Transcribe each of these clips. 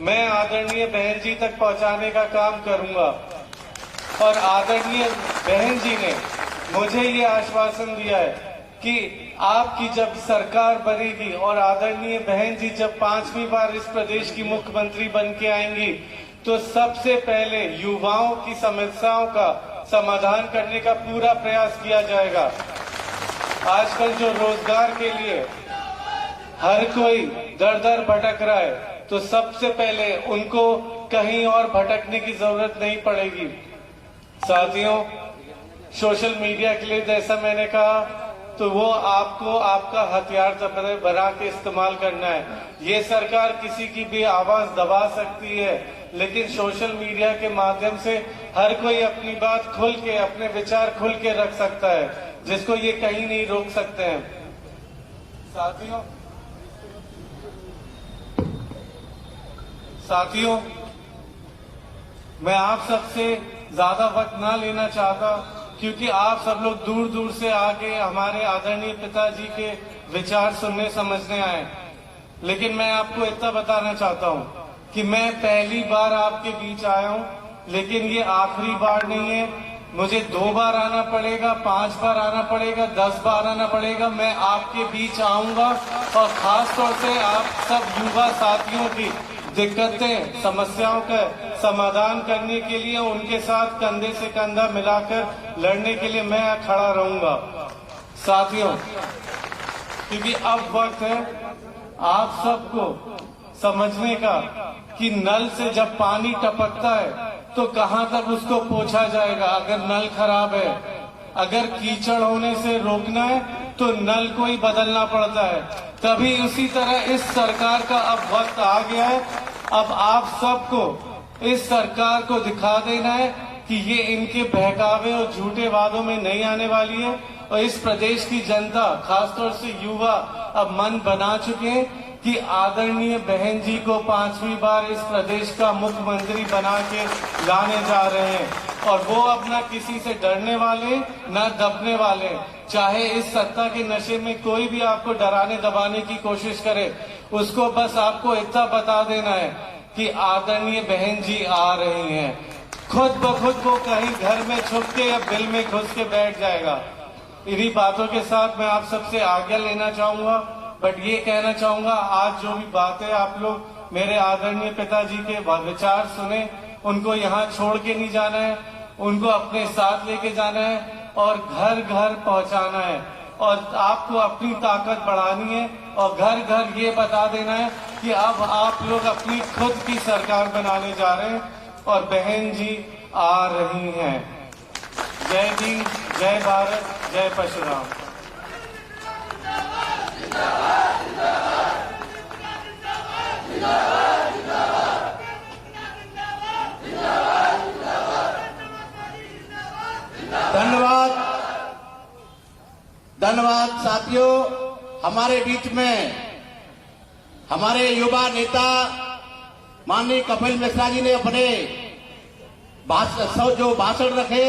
मैं आदरणीय बहन जी तक पहुंचाने का काम करूंगा। और आदरणीय बहन जी ने मुझे ये आश्वासन दिया है कि आपकी जब सरकार बनेगी और आदरणीय बहन जी जब 5वीं बार इस प्रदेश की मुख्यमंत्री बन के आएंगी तो सबसे पहले युवाओं की समस्याओं का समाधान करने का पूरा प्रयास किया जाएगा। आजकल जो रोजगार के लिए हर कोई दर दर भटक रहा है, तो सबसे पहले उनको कहीं और भटकने की जरूरत नहीं पड़ेगी। साथियों, सोशल मीडिया के लिए जैसा मैंने कहा, तो वो आपको आपका हथियार बना के इस्तेमाल करना है। ये सरकार किसी की भी आवाज दबा सकती है, लेकिन सोशल मीडिया के माध्यम से हर कोई अपनी बात खुल के, अपने विचार खुल के रख सकता है, जिसको ये कहीं नहीं रोक सकते हैं। साथियों, मैं आप सबसे ज्यादा वक्त ना लेना चाहता, क्योंकि आप सब लोग दूर दूर से आके हमारे आदरणीय पिताजी के विचार सुनने समझने आए। लेकिन मैं आपको इतना बताना चाहता हूँ कि मैं पहली बार आपके बीच आया हूँ, लेकिन ये आखिरी बार नहीं है। मुझे 2 बार आना पड़ेगा, 5 बार आना पड़ेगा, 10 बार आना पड़ेगा। मैं आपके बीच आऊंगा और खास तौर से आप सब युवा साथियों की दिक्कतें, समस्याओं का समाधान करने के लिए उनके साथ कंधे से कंधा मिलाकर लड़ने के लिए मैं खड़ा रहूंगा। साथियों, क्योंकि अब वक्त है आप सबको समझने का कि नल से जब पानी टपकता है तो कहां तक उसको पोंछा जाएगा। अगर नल खराब है, अगर कीचड़ होने से रोकना है तो नल को ही बदलना पड़ता है। तभी उसी तरह इस सरकार का अब वक्त आ गया है। अब आप सबको इस सरकार को दिखा देना है कि ये इनके बहकावे और झूठे वादों में नहीं आने वाली है। और इस प्रदेश की जनता, खासतौर से युवा, अब मन बना चुके हैं कि आदरणीय बहन जी को 5वीं बार इस प्रदेश का मुख्यमंत्री बना के लाने जा रहे हैं। और वो अब न किसी से डरने वाले, न दबने वाले। चाहे इस सत्ता के नशे में कोई भी आपको डराने दबाने की कोशिश करे, उसको बस आपको इतना बता देना है कि आदरणीय बहन जी आ रही हैं। खुद ब खुद वो कहीं घर में छुप के या बिल में घुस के बैठ जाएगा। इन्हीं बातों के साथ मैं आप सबसे आज्ञा लेना चाहूंगा, बट ये कहना चाहूंगा, आज जो भी बातें आप लोग मेरे आदरणीय पिताजी के विचार सुने, उनको यहाँ छोड़ के नहीं जाना है, उनको अपने साथ लेके जाना है और घर घर पहुंचाना है। और आपको अपनी ताकत बढ़ानी है और घर घर ये बता देना है कि अब आप लोग अपनी खुद की सरकार बनाने जा रहे हैं और बहन जी आ रही हैं। जय हिंद, जय भारत, जय परशुराम। धन्यवाद, धन्यवाद साथियों। हमारे बीच में हमारे युवा नेता माननीय कपिल मिश्रा जी ने अपने जो भाषण रखे,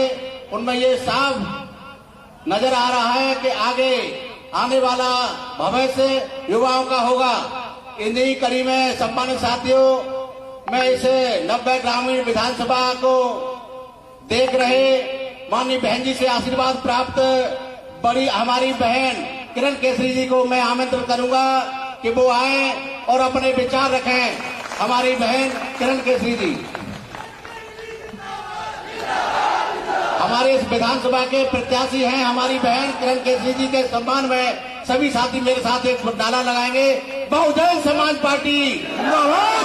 उनमें ये साफ नजर आ रहा है कि आगे आने वाला भविष्य युवाओं का होगा। इन्हीं कड़ी में सम्मानित साथियों, मैं इस 90 ग्रामीण विधानसभा को देख रहे माननीय बहन जी से आशीर्वाद प्राप्त बड़ी हमारी बहन किरण केसरी जी को मैं आमंत्रित करूंगा कि वो आए और अपने विचार रखें। हमारी बहन किरण केसरी जी हमारे इस विधानसभा के प्रत्याशी हैं। हमारी बहन किरण केसरी जी के सम्मान में सभी साथी मेरे साथ एक नारा लगाएंगे, बहुजन समाज पार्टी जिंदाबाद,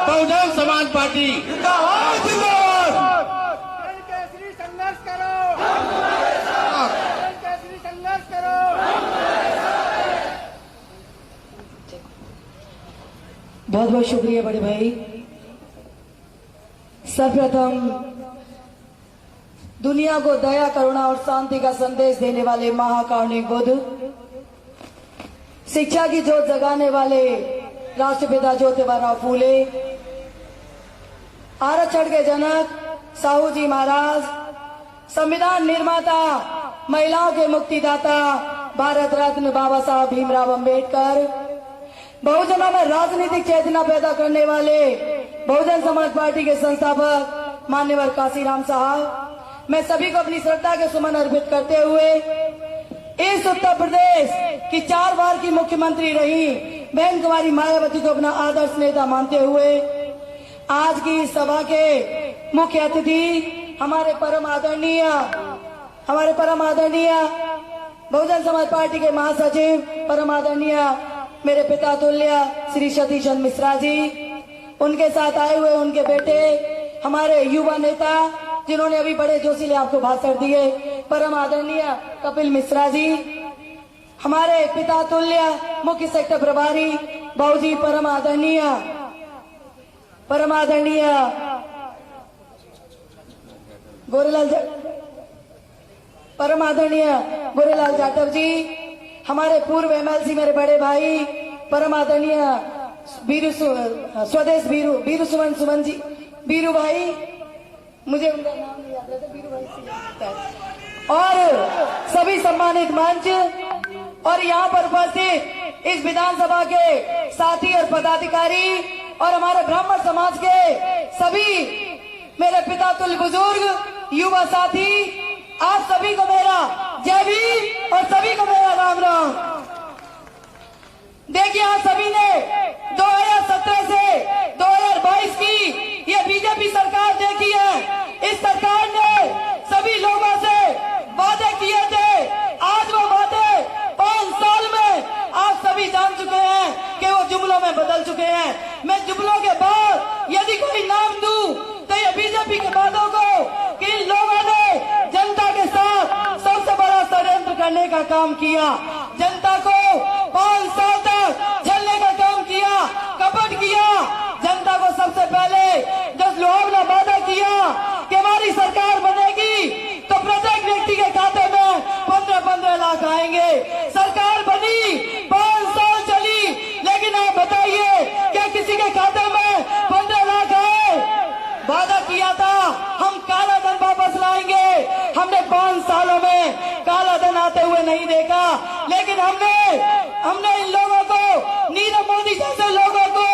बहुजन समाज पार्टी जिंदाबाद, जिंदाबाद। किरण केसरी संघर्ष करो, किरण केसरी संघर्ष करो। बहुत बहुत शुक्रिया बड़े भाई। सर्वप्रथम दुनिया को दया, करुणा और शांति का संदेश देने वाले महाकारुणिक बुद्ध, शिक्षा की जोत जगाने वाले राष्ट्रपिता ज्योतिबा फूले, आरक्षण के जनक साहू जी महाराज, संविधान निर्माता, महिलाओं के मुक्तिदाता भारत रत्न बाबा साहब भीमराव अंबेडकर, बहुजनों में राजनीतिक चेतना पैदा करने वाले बहुजन समाज पार्टी के संस्थापक मान्यवर काशीराम साहब, मैं सभी को अपनी श्रद्धा के सुमन अर्पित करते हुए इस उत्तर प्रदेश की 4 बार की मुख्यमंत्री रही बहन कुमारी मायावती को अपना आदर्श नेता मानते हुए आज की इस सभा के मुख्य अतिथि हमारे परम आदरणीय बहुजन समाज पार्टी के महासचिव परम आदरणीय मेरे पिता तुल्य श्री सतीश चंद्र मिश्रा जी, उनके साथ आए हुए उनके बेटे हमारे युवा नेता जिन्होंने अभी बड़े जोशीले आपको भाषण दिए परम आदरणीय कपिल मिश्रा जी, हमारे पिता तुल्य मुख्य सेक्टर प्रभारी बाबूजी परम आदरणीय गोरेलाल जाटव जी, हमारे पूर्व एमएलसी मेरे बड़े भाई परम आदरणीय स्वदेश बीरू सुमन जी, बीरू भाई, मुझे उनका नाम नहीं याद रहता, बीरू भाई और सभी सम्मानित मंच और यहाँ पर उपस्थित इस विधानसभा के साथी और पदाधिकारी और हमारे ब्राह्मण समाज के सभी मेरे पिता तुल्य बुजुर्ग युवा साथी, आप सभी को मेरा जय भीम और सभी को मेरा राम राम। देखिए आप सभी ने 2017 से 2022 की ये बीजेपी सरकार देखी है। इस सरकार ने सभी लोगों से वादे किए थे, आज वो वादे 5 साल में आप सभी जान चुके हैं कि वो जुमलों में बदल चुके हैं। मैं जुमलों के बाद यदि कोई नाम दूं तो ये बीजेपी के वादों को कि इन लोगों ने जनता के साथ सबसे बड़ा षड्यंत्र करने का काम किया, जनता को 5 साल तक झेलने का काम किया, कपट किया। जनता को सबसे पहले जब लोगों वादा किया कि हमारी सरकार बनेगी तो प्रत्येक व्यक्ति के खाते में 15-15 लाख आएंगे। सरकार बनी, 5 साल चली, लेकिन आप बताइए क्या किसी के खाते में 15 लाख आए? वादा किया था हम काला धन वापस लाएंगे, हमने 5 सालों में काला धन आते हुए नहीं देखा, लेकिन हमने इन लोगों को, नीरव मोदी जैसे लोगों को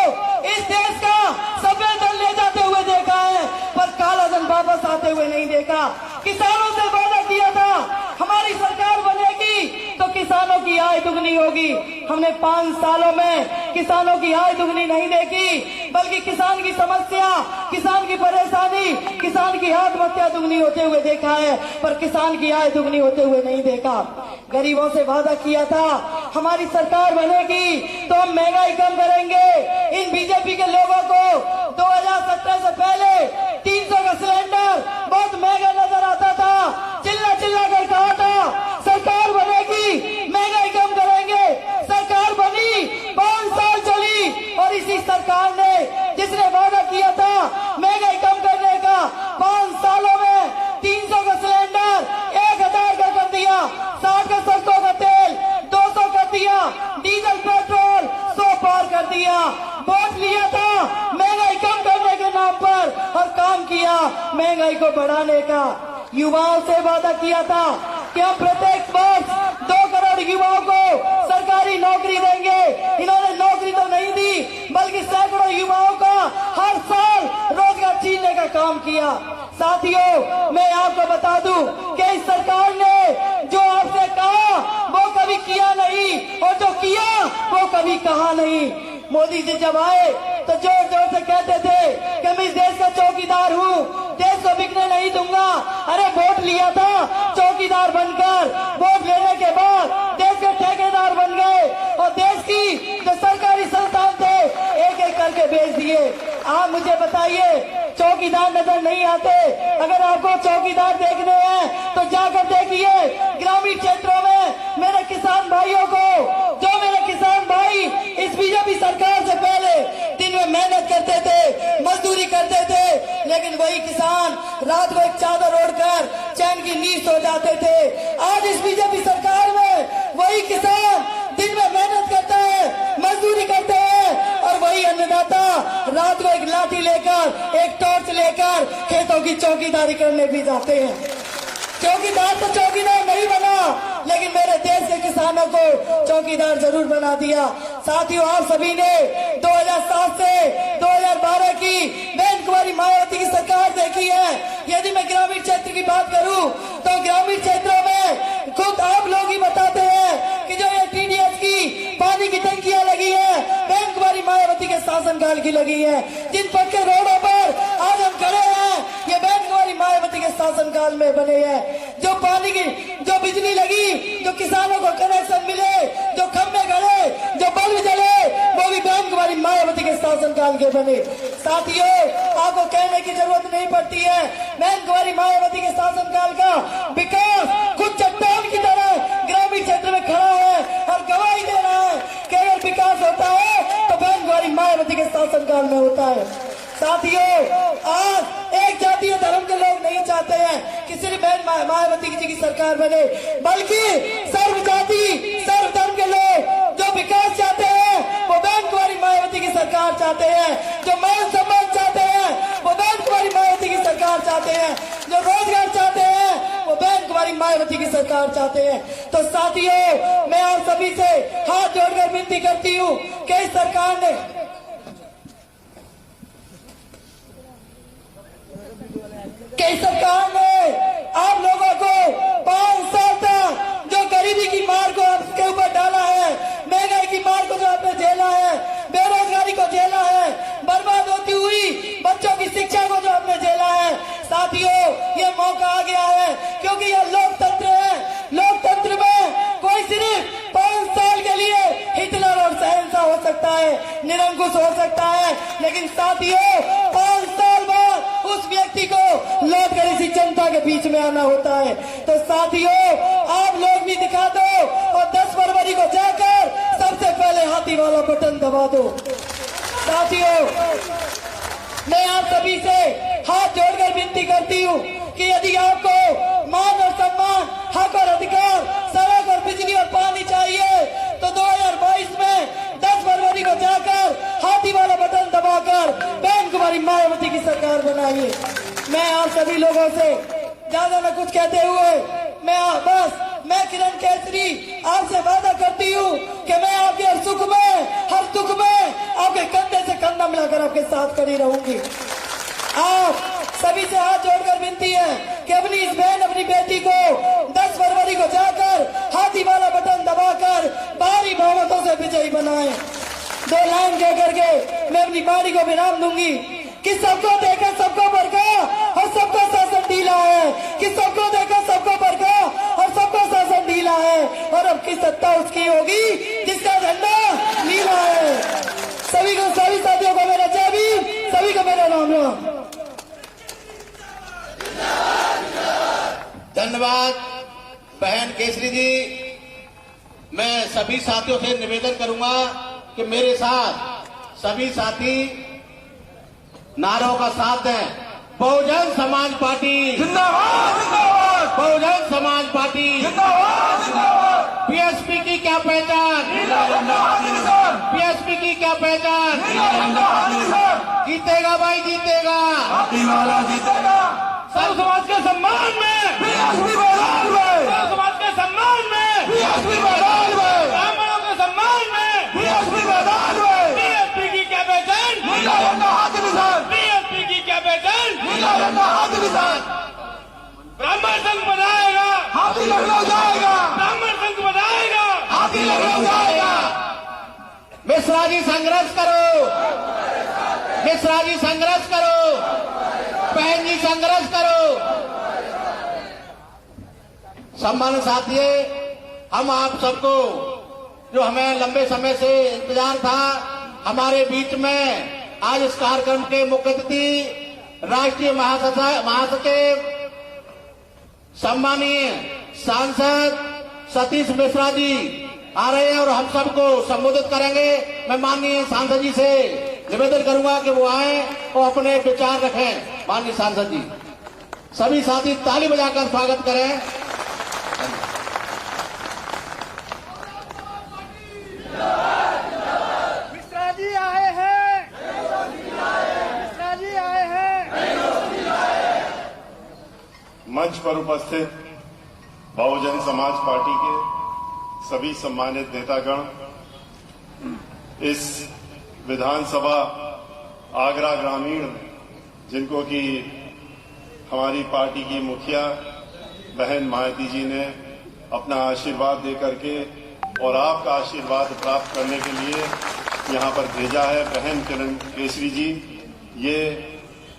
इस देश का सफेद धन ले जाते हुए देखा है, पर काला धन वापस आते हुए नहीं देखा। किसानों से वादा किया था हमारी सरकार बनेगी तो किसानों की आय दुगनी होगी, हमने 5 सालों में किसानों की आय दुगनी नहीं देखी, बल्कि किसान की समस्या, किसान की परेशानी, किसान की आत्महत्या दुगनी होते हुए देखा है, पर किसान की आय दुगनी होते हुए नहीं देखा। गरीबों से वादा किया था हमारी सरकार बनेगी तो हम महंगाई कम करेंगे। इन बीजेपी के लोगों को 2017 से पहले 300 का सिलेंडर बहुत महंगा नजर आता था, चिल्ला कर कहा था सरकार बनेगी महंगाई कम करेंगे। सरकार बनी, 5 साल चली और इसी सरकार ने जिसने वादा किया था महंगाई कम करने का, 5 सालों में 300 का सिलेंडर 1000 का कर दिया, 60 का सरसों का तेल 200 कर दिया, डीजल पेट्रोल 100 पार कर दिया। वोट लिया था महंगाई कम करने के नाम पर और काम किया महंगाई को बढ़ाने का। युवाओं से वादा किया था कि हम प्रत्येक वर्ष 2 करोड़ युवाओं को सरकारी नौकरी देंगे। इन्होंने नौकरी तो नहीं दी, बल्कि सैकड़ों युवाओं का हर साल रोजगार छीनने का काम किया। साथियों, मैं आपको बता दूं कि इस सरकार ने जो आपसे कहा वो कभी किया नहीं और जो किया वो कभी कहा नहीं। मोदी जी जब आए तो जोर जोर से कहते थे कि मैं इस देश का चौकीदार हूँ, देश को बिकने नहीं दूंगा। अरे वोट लिया था चौकीदार बनकर, वोट लेने के बाद देश के ठेकेदार बन गए और देश की जो सरकारी संस्थान थे एक एक करके बेच दिए। आप मुझे बताइए, चौकीदार नजर नहीं आते? अगर आपको चौकीदार देखने हैं तो जाकर देखिए ग्रामीण क्षेत्रों में मेरे किसान भाइयों को, जो मेरे किसान भाई इस बीजेपी सरकार से पहले दिन में मेहनत करते थे, मजदूरी करते थे, लेकिन वही किसान रात को एक चादर ओढ़कर चैन की नींद सो जाते थे। आज इस बीजेपी सरकार में वही किसान दिन में मेहनत करता है, मजदूरी करते हैं और वही अन्नदाता रात को एक लाठी लेकर, एक टॉर्च लेकर खेतों की चौकीदारी करने भी जाते हैं। चौकीदार तो चौकीदार नहीं बना, लेकिन मेरे देश के किसानों को चौकीदार जरूर बना दिया। साथियों, आप सभी ने 2007 से 2012 की बहन कुमारी मायावती की सरकार देखी है। यदि मैं ग्रामीण क्षेत्र की बात करूं तो ग्रामीण क्षेत्रों में खुद आप लोग ही बताते हैं कि जो ये TDS की पानी की टंकियां लगी है, बहन कुमारी मायावती के शासनकाल की लगी है। जिन पक्के रोडों पर आज हम खड़े हैं, ये बहन कुमारी मायावती के शासनकाल में बने हैं। जो पानी की, जो बिजली लगी, जो किसानों को कनेक्शन मिले, जो खंभे गड़े, जो बल्ब जले, वो भी बहन कुमारी मायावती के शासनकाल के बने। साथियों, आपको कहने की जरूरत नहीं पड़ती है, बहन कुमारी मायावती के शासनकाल का विकास खुद चट्टान की तरह ग्रामीण क्षेत्र में खड़ा है और गवाही दे रहा है। केवल विकास होता है तो बहन कुमारी मायावती के शासनकाल में होता है। साथियों, आज एक जातीय धर्म के लोग नहीं चाहते हैं कि सिर्फ बहन मायावती जी की सरकार बने, बल्कि सर्व जाति सर्व धर्म के लोग जो विकास चाहते हैं वो बहन कुमारी मायावती की सरकार चाहते हैं। जो मान सम्मान चाहते हैं वो बहन कुमारी मायावती की सरकार चाहते हैं। जो रोजगार चाहते हैं वो बहन कुमारी मायावती की सरकार चाहते हैं। तो साथियों, मैं आप सभी से हाथ जोड़कर विनती करती हूँ कि इस सरकार ने आप लोगों को 5 साल तक जो गरीबी की मार को आपके ऊपर डाला है, महंगाई की मार को जो आपने झेला है, बेरोजगारी को झेला है, बर्बाद होती हुई बच्चों की शिक्षा को जो आपने झेला है, साथियों, ये मौका आ गया है क्योंकि यह लोकतंत्र है। लोकतंत्र में कोई सिर्फ 5 साल के लिए हिटलर और शहंशाह हो सकता है, निरंकुश हो सकता है, लेकिन साथियों 5 साल बाद उस व्यक्ति को लौट कर इसी जनता के बीच में आना होता है। तो साथियों, आप लोग भी दिखा दो और 10 फरवरी को जाकर सबसे पहले हाथी वाला बटन दबा दो। साथियों, मैं आप सभी से हाथ जोड़कर विनती करती हूँ कि यदि आपको मान और सम्मान, हक और अधिकार, सड़क और बिजली और पानी चाहिए तो 2022 में 10 फरवरी को जाकर हाथी वाला बटन दबाकर बहन कुमारी मायावती की सरकार बनाइए। मैं आप सभी लोगों से ज्यादा न कुछ कहते हुए मैं किरण केसरी आपसे वादा करती हूँ कि मैं आपके हर सुख में, हर दुख में आपके कंधे से कंधा मिलाकर आपके साथ खड़ी रहूंगी। आप सभी से हाथ जोड़कर विनती है कि अपनी इस बहन, अपनी बेटी को 10 फरवरी को जाकर हाथी वाला बटन दबाकर भारी बहुमतों से विजयी बनाएं। 2 लाइन कह करके मैं अपनी बारी को विराम दूंगी कि सबको देखा सबको बरका और सबको शासन ढीला है, कि सबको देखा सबको बरका और सबको शासन ढीला है, और अब की सत्ता उसकी होगी जिसका झंडा नीला है। सभी को, सभी साथियों को मेरा जय भीम, सभी को मेरा राम राम। धन्यवाद बहन केसरी जी। मैं सभी साथियों से निवेदन करूंगा कि मेरे साथ सभी साथी नारों का साथ दें। बहुजन समाज पार्टी जिंदाबाद, जिंदाबाद। बहुजन समाज पार्टी जिंदाबाद, जिंदाबाद। PSP की क्या पहचान, PSP की क्या पहचान, जीतेगा भाई जीतेगा, हाथी वाला जीतेगा। सर्व समाज के सम्मान में, PSP मैदान में, सर्व समाज के सम्मान में, PSP मैदान में, ब्राह्मणों के सम्मान में, PSP मैदान में। PSP की क्या पहचान, नीला झंडा हाथी निशान, PSP की क्या पहचान, नीला झंडा हाथी निशान। ब्राह्मण संघ बनाएगा, हाथी लखनऊ जाएगा, ब्राह्मण संघ बनाएगा, हाथी लखनऊ जाएगा। मिश्रा जी संघर्ष करो, मिश्रा जी संघर्ष करो, बहन जी संघर्ष करो। सम्मानित साथियों, हम आप सबको जो हमें लंबे समय से इंतजार था, हमारे बीच में आज इस कार्यक्रम के मुख्य अतिथि राष्ट्रीय महासचिव सम्मानीय सांसद सतीश मिश्रा जी आ रहे हैं और हम सबको संबोधित करेंगे। मैं माननीय सांसद जी से निवेदन करूंगा कि वो आए और अपने विचार रखें। माननीय सांसद जी, सभी साथी ताली बजाकर स्वागत करें। मिश्रा जी आए हैं, मिश्रा जी आए हैं। मंच पर उपस्थित बहुजन समाज पार्टी के सभी सम्मानित नेतागण, इस विधानसभा आगरा ग्रामीण में, जिनको कि हमारी पार्टी की मुखिया बहन मायावती जी ने अपना आशीर्वाद दे करके और आपका आशीर्वाद प्राप्त करने के लिए यहां पर भेजा है। बहन किरण केसरी जी, ये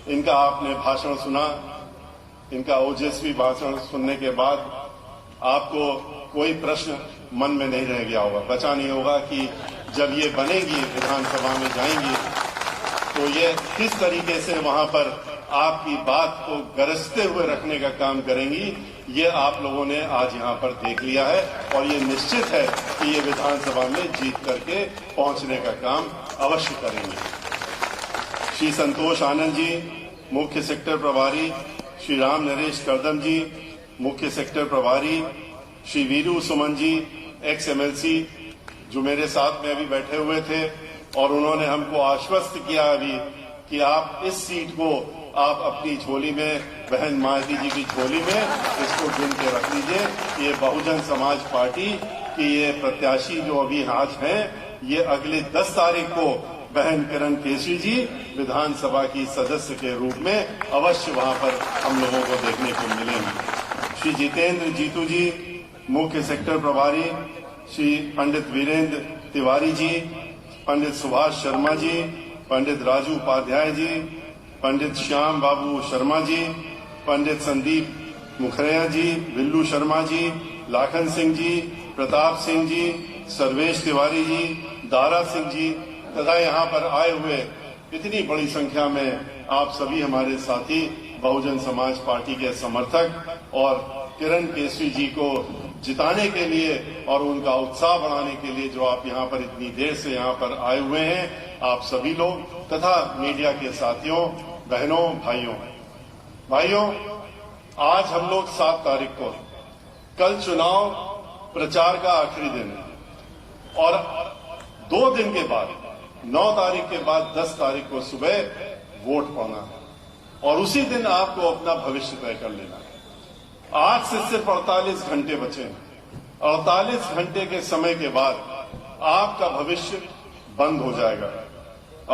इनका आपने भाषण सुना, इनका ओजस्वी भाषण सुनने के बाद आपको कोई प्रश्न मन में नहीं रह गया होगा, बचा नहीं होगा कि जब ये बनेगी, विधानसभा में जाएंगी, तो ये किस तरीके से वहां पर आपकी बात को गरजते हुए रखने का काम करेंगी। ये आप लोगों ने आज यहां पर देख लिया है और ये निश्चित है कि ये विधानसभा में जीत करके पहुंचने का काम अवश्य करेंगे। श्री संतोष आनंद जी, मुख्य सेक्टर प्रभारी, श्री राम नरेश करदम जी, मुख्य सेक्टर प्रभारी, श्री वीरू सुमन जी, एक्स MLC, जो मेरे साथ में अभी बैठे हुए थे और उन्होंने हमको आश्वस्त किया अभी कि आप इस सीट को आप अपनी झोली में, बहन मायावती जी की झोली में इसको ढूंढ के रख लीजिए। ये बहुजन समाज पार्टी की ये प्रत्याशी जो अभी आज हैं, ये अगले 10 तारीख को बहन किरण केसरी जी विधानसभा की सदस्य के रूप में अवश्य वहां पर हम लोगों को देखने को मिलेंगे। श्री जितेंद्र जीतू जी, मुख्य सेक्टर प्रभारी, श्री पंडित वीरेंद्र तिवारी जी, पंडित सुभाष शर्मा जी, पंडित राजू उपाध्याय जी, पंडित श्याम बाबू शर्मा जी, पंडित संदीप मुखरिया जी, बिल्लू शर्मा जी, लाखन सिंह जी, प्रताप सिंह जी, सर्वेश तिवारी जी, दारा सिंह जी तथा यहाँ पर आए हुए इतनी बड़ी संख्या में आप सभी हमारे साथी बहुजन समाज पार्टी के समर्थक और किरण केसरी जी को जिताने के लिए और उनका उत्साह बढ़ाने के लिए जो आप यहाँ पर इतनी देर से यहाँ पर आए हुए हैं, आप सभी लोग तथा मीडिया के साथियों, बहनों, भाइयों, आज हम लोग 7 तारीख को, कल चुनाव प्रचार का आखिरी दिन है और 2 दिन के बाद 9 तारीख के बाद 10 तारीख को सुबह वोट पाना है और उसी दिन आपको अपना भविष्य तय कर लेना है। आज से सिर्फ 48 घंटे बचे हैं। 48 घंटे के समय के बाद आपका भविष्य बंद हो जाएगा।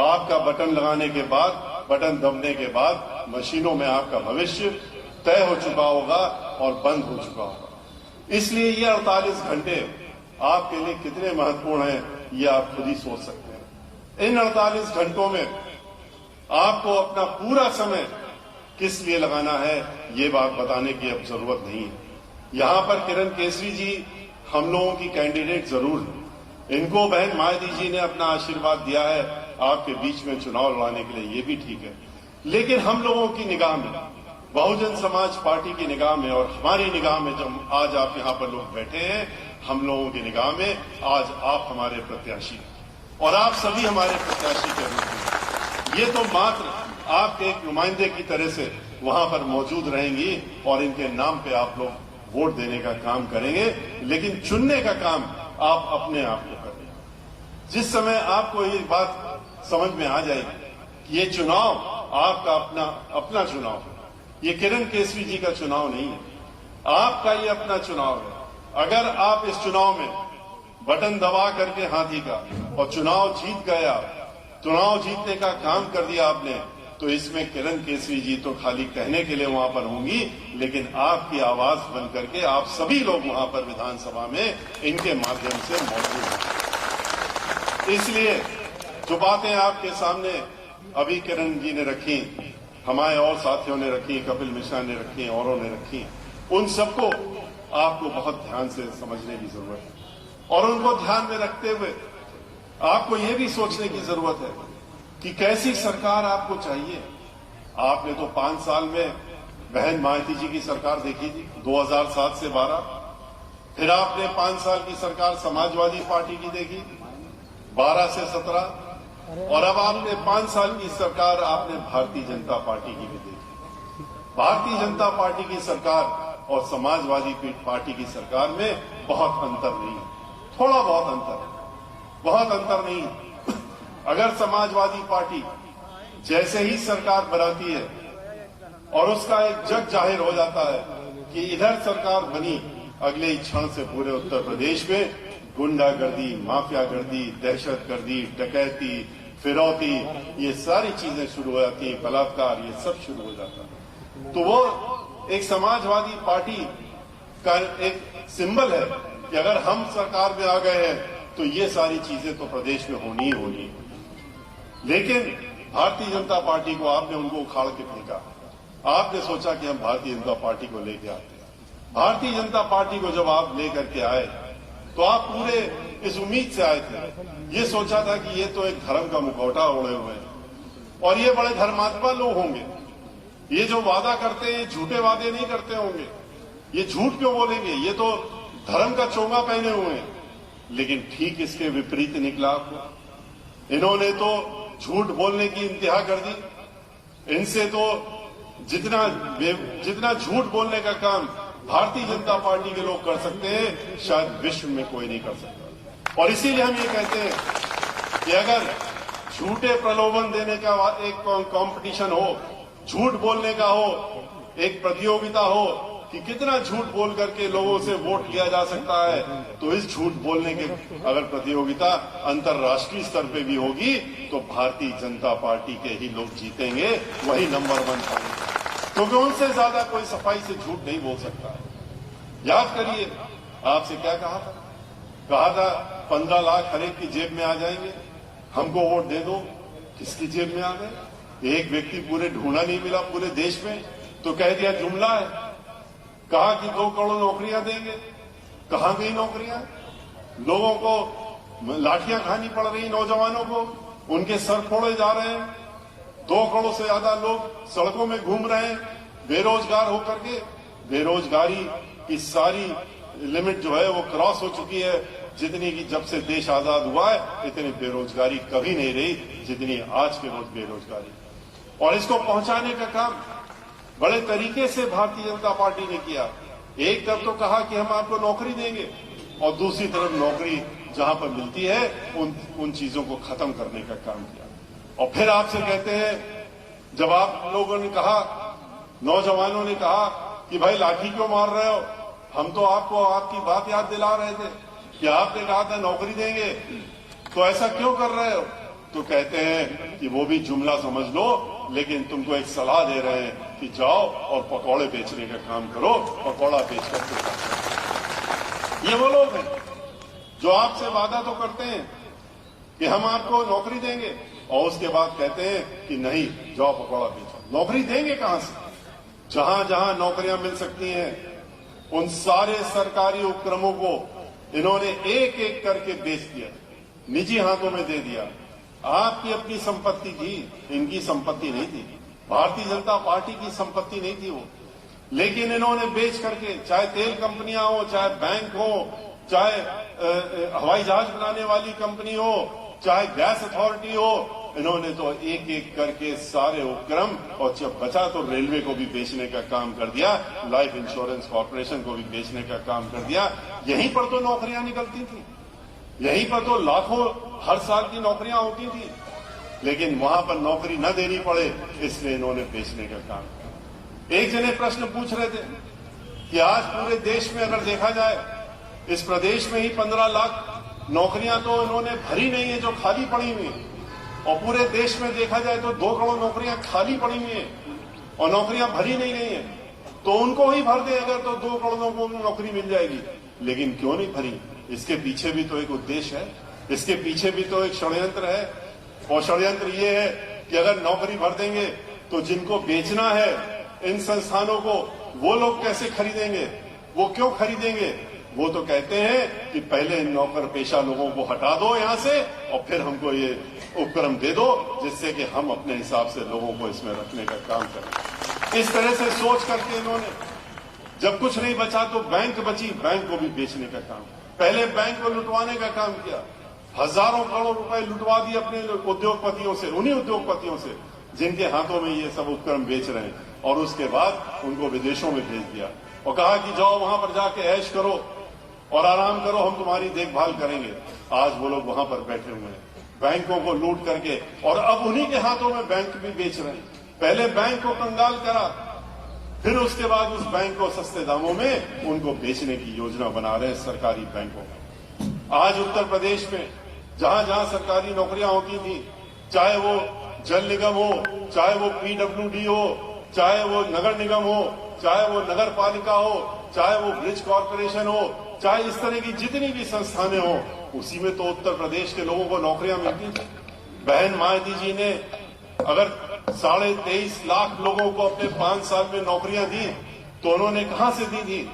आपका बटन लगाने के बाद, बटन दबने के बाद मशीनों में आपका भविष्य तय हो चुका होगा और बंद हो चुका होगा। इसलिए ये 48 घंटे आपके लिए कितने महत्वपूर्ण हैं, ये आप खुद ही सोच सकते हैं। इन 48 घंटों में आपको अपना पूरा समय किस लिए लगाना है, ये बात बताने की अब जरूरत नहीं है। यहां पर किरण केसरी जी हम लोगों की कैंडिडेट जरूर है। इनको बहन मायावती जी ने अपना आशीर्वाद दिया है आपके बीच में चुनाव लड़ाने के लिए, ये भी ठीक है। लेकिन हम लोगों की निगाह में, बहुजन समाज पार्टी की निगाह में और हमारी निगाह में, जब आज आप यहाँ पर लोग बैठे हैं, हम लोगों की निगाह में आज आप हमारे प्रत्याशी और आप सभी हमारे प्रत्याशी के रूप में, ये तो मात्र आपके एक नुमाइंदे की तरह से वहां पर मौजूद रहेंगी और इनके नाम पे आप लोग वोट देने का काम करेंगे, लेकिन चुनने का काम आप अपने आप को करेंगे। जिस समय आपको ये बात समझ में आ जाएगी कि ये चुनाव आपका अपना चुनाव है, ये किरण केसरी जी का चुनाव नहीं है, आपका ये अपना चुनाव है। अगर आप इस चुनाव में बटन दबा करके हाथी का और चुनाव जीत गया, चुनाव जीतने का काम कर दिया आपने, तो इसमें किरण केसरी जी तो खाली कहने के लिए वहां पर होंगी, लेकिन आपकी आवाज बन करके आप सभी लोग वहां पर विधानसभा में इनके माध्यम से मौजूद हैं। इसलिए जो बातें आपके सामने अभी किरण जी ने रखी, हमारे और साथियों ने रखी, कपिल मिश्रा ने रखी, औरों ने रखी, उन सबको आपको बहुत ध्यान से समझने की जरूरत है और उनको ध्यान में रखते हुए आपको ये भी सोचने की जरूरत है कि कैसी सरकार आपको चाहिए। आपने तो 5 साल में बहन मायावती जी की सरकार देखी थी, 2007 से 12, फिर आपने 5 साल की सरकार समाजवादी पार्टी की देखी, 12 से 17, और अब आपने 5 साल की सरकार आपने भारतीय जनता पार्टी की भी देखी। भारतीय जनता पार्टी की सरकार और समाजवादी पार्टी की सरकार में बहुत अंतर नहीं है, थोड़ा बहुत अंतर है, बहुत अंतर नहीं है। अगर समाजवादी पार्टी जैसे ही सरकार बनाती है और उसका एक जग जाहिर हो जाता है कि इधर सरकार बनी, अगले ही क्षण से पूरे उत्तर प्रदेश में गुंडागर्दी, माफियागर्दी, दहशतगर्दी, डकैती, फिरौती, ये सारी चीजें शुरू हो जाती हैं, बलात्कार, ये सब शुरू हो जाता है। तो वो एक समाजवादी पार्टी का एक सिंबल है कि अगर हम सरकार में आ गए हैं तो ये सारी चीजें तो प्रदेश में होनी ही होनी है। लेकिन भारतीय जनता पार्टी को आपने उनको उखाड़ के फेंका। आपने सोचा कि हम भारतीय जनता पार्टी को लेके आते हैं। भारतीय जनता पार्टी को जब आप लेकर के आए तो आप पूरे इस उम्मीद से आए थे, ये सोचा था कि ये तो एक धर्म का मुखौटा ओढ़े हुए हैं और ये बड़े धर्मात्मा लोग होंगे, ये जो वादा करते हैं झूठे वादे नहीं करते होंगे, ये झूठ क्यों बोलेंगे, ये तो धर्म का चोंगा पहने हुए हैं। लेकिन ठीक इसके विपरीत निकला आपको। इन्होंने तो झूठ बोलने की इंतहा कर दी। इनसे तो जितना झूठ बोलने का काम भारतीय जनता पार्टी के लोग कर सकते हैं, शायद विश्व में कोई नहीं कर सकता। और इसीलिए हम ये कहते हैं कि अगर झूठे प्रलोभन देने का एक कंपटीशन हो, झूठ बोलने का हो, एक प्रतियोगिता हो कि कितना झूठ बोल करके लोगों से वोट लिया जा सकता है, तो इस झूठ बोलने के अगर प्रतियोगिता अंतर्राष्ट्रीय स्तर पे भी होगी तो भारतीय जनता पार्टी के ही लोग जीतेंगे, वही नंबर 1 पाएंगे, क्योंकि उनसे ज्यादा कोई सफाई से झूठ नहीं बोल सकता है। याद करिए, आपसे क्या कहा था 15 लाख हर एक की जेब में आ जाएंगे, हमको वोट दे दो। किसकी जेब में आ गए? एक व्यक्ति पूरे ढूंढा नहीं मिला पूरे देश में, तो कह दिया जुमला है। कहा कि 2 करोड़ नौकरियां देंगे, कहां गई नौकरियां? लोगों को लाठियां खानी पड़ रही, नौजवानों को उनके सर फोड़े जा रहे हैं। 2 करोड़ से ज्यादा लोग सड़कों में घूम रहे हैं बेरोजगार होकर के। बेरोजगारी की सारी लिमिट जो है वो क्रॉस हो चुकी है, जितनी की जब से देश आजाद हुआ है इतनी बेरोजगारी कभी नहीं रही जितनी आज के रोज बेरोजगारी। और इसको पहुंचाने का काम बड़े तरीके से भारतीय जनता पार्टी ने किया। एक तरफ तो कहा कि हम आपको नौकरी देंगे और दूसरी तरफ नौकरी जहां पर मिलती है उन चीजों को खत्म करने का काम किया। और फिर आपसे कहते हैं, जब आप लोगों ने कहा, नौजवानों ने कहा कि भाई लाठी क्यों मार रहे हो, हम तो आपको आपकी बात याद दिला रहे थे कि आपने कहा था नौकरी देंगे, तो ऐसा क्यों कर रहे हो? तो कहते हैं कि वो भी जुमला समझ लो, लेकिन तुमको एक सलाह दे रहे हैं कि जाओ और पकौड़े बेचने का काम करो, पकौड़ा बेच करके। ये वो लोग हैं जो आपसे वादा तो करते हैं कि हम आपको नौकरी देंगे और उसके बाद कहते हैं कि नहीं, जाओ पकौड़ा बेचो। नौकरी देंगे कहां से? जहां जहां नौकरियां मिल सकती हैं उन सारे सरकारी उपक्रमों को इन्होंने एक एक करके बेच दिया, निजी हाथों में दे दिया। आपकी अपनी संपत्ति थी, इनकी संपत्ति नहीं थी, भारतीय जनता पार्टी की संपत्ति नहीं थी वो। लेकिन इन्होंने बेच करके, चाहे तेल कंपनियां हो, चाहे बैंक हो, चाहे हवाई जहाज बनाने वाली कंपनी हो, चाहे गैस अथॉरिटी हो, इन्होंने तो एक एक करके सारे उपक्रम, और जब बचा तो रेलवे को भी बेचने का काम कर दिया, लाइफ इंश्योरेंस कॉर्पोरेशन को भी बेचने का काम कर दिया। यहीं पर तो नौकरियां निकलती थी, यहीं पर तो लाखों हर साल की नौकरियां होती थी, लेकिन वहां पर नौकरी न देनी पड़े इसलिए इन्होंने बेचने का काम किया। एक जने प्रश्न पूछ रहे थे कि आज पूरे देश में अगर देखा जाए, इस प्रदेश में ही 15 लाख नौकरियां तो इन्होंने भरी नहीं है जो खाली पड़ी हुई है, और पूरे देश में देखा जाए तो 2 करोड़ नौकरियां खाली पड़ी हुई है और नौकरियां भरी नहीं गई है। तो उनको ही भर दे अगर, तो 2 करोड़ को नौकरी मिल जाएगी। लेकिन क्यों नहीं भरी? इसके पीछे भी तो एक उद्देश्य है, इसके पीछे भी तो एक षड्यंत्र है। और षड्यंत्र ये है कि अगर नौकरी भर देंगे तो जिनको बेचना है इन संस्थानों को, वो लोग कैसे खरीदेंगे? वो क्यों खरीदेंगे? वो तो कहते हैं कि पहले इन नौकर पेशा लोगों को हटा दो यहां से और फिर हमको ये उपक्रम दे दो, जिससे कि हम अपने हिसाब से लोगों को इसमें रखने का काम करें। इस तरह से सोच करके इन्होंने, जब कुछ नहीं बचा तो बैंक बची, बैंक को भी बेचने का काम, पहले बैंक को लुटवाने का काम किया। हजारों करोड़ रुपए लुटवा दिए अपने उद्योगपतियों से, उन्हीं उद्योगपतियों से जिनके हाथों में ये सब उपक्रम बेच रहे हैं, और उसके बाद उनको विदेशों में भेज दिया और कहा कि जाओ वहां पर जाके ऐश करो और आराम करो, हम तुम्हारी देखभाल करेंगे। आज वो लोग वहां पर बैठे हुए हैं बैंकों को लूट करके, और अब उन्हीं के हाथों में बैंक भी बेच रहे हैं। पहले बैंक को कंगाल करा, फिर उसके बाद उस बैंक को सस्ते दामों में उनको बेचने की योजना बना रहे हैं सरकारी बैंकों में। आज उत्तर प्रदेश में जहां जहां सरकारी नौकरियां होती थी, चाहे वो जल निगम हो, चाहे वो पीडब्ल्यूडी हो, चाहे वो नगर निगम हो, चाहे वो नगर पालिका हो, चाहे वो ब्रिज कॉर्पोरेशन हो, चाहे इस तरह की जितनी भी संस्थानें हो, उसी में तो उत्तर प्रदेश के लोगों को नौकरियां मिलती थी। बहन मायावती जी ने अगर 23.5 लाख लोगों को अपने 5 साल में नौकरियां दी, तो उन्होंने कहां से दी थी?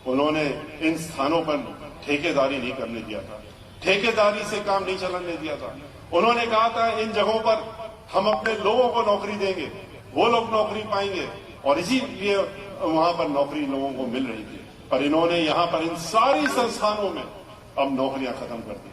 उन्होंने इन स्थानों पर ठेकेदारी नहीं करने दिया था, ठेकेदारी से काम नहीं चलाने दिया था। उन्होंने कहा था इन जगहों पर हम अपने लोगों को नौकरी देंगे, वो लोग नौकरी पाएंगे, और इसीलिए वहां पर नौकरी लोगों को मिल रही थी। पर इन्होंने यहां पर इन सारी संस्थानों में अब नौकरियां खत्म कर दी।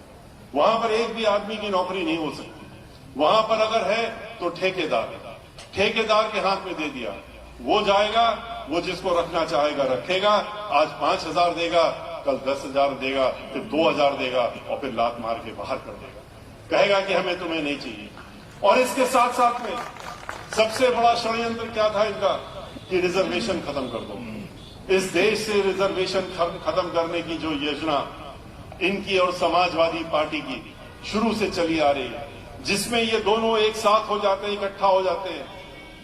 वहां पर एक भी आदमी की नौकरी नहीं हो सकती। वहां पर अगर है तो ठेकेदार के हाथ में दे दिया, वो जाएगा, वो जिसको रखना चाहेगा रखेगा। आज 5,000 देगा, कल 10,000 देगा, फिर 2,000 देगा, और फिर लात मार के बाहर कर देगा, कहेगा कि हमें तुम्हें नहीं चाहिए। और इसके साथ साथ में सबसे बड़ा षड्यंत्र क्या था इनका, कि रिजर्वेशन खत्म कर दो। इस देश से रिजर्वेशन खत्म करने की जो योजना इनकी और समाजवादी पार्टी की शुरू से चली आ रही है, जिसमें ये दोनों एक साथ हो जाते हैं, इकट्ठा हो जाते हैं,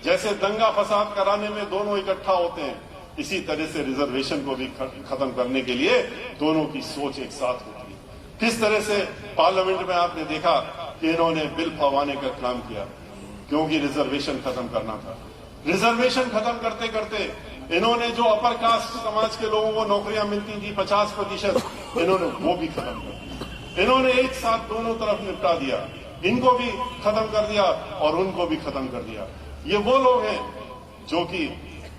जैसे दंगा फसाद कराने में दोनों इकट्ठा होते हैं, इसी तरह से रिजर्वेशन को भी खत्म करने के लिए दोनों की सोच एक साथ होती है। किस तरह से पार्लियामेंट में आपने देखा कि इन्होंने बिल फवाने का काम किया, क्योंकि रिजर्वेशन खत्म करना था। रिजर्वेशन खत्म करते करते इन्होंने जो अपर कास्ट समाज के लोगों को नौकरियां मिलती थी 50%, इन्होंने वो भी खत्म कर दिया। इन्होंने एक साथ दोनों तरफ निपटा दिया, इनको भी खत्म कर दिया और उनको भी खत्म कर दिया। ये वो लोग हैं जो कि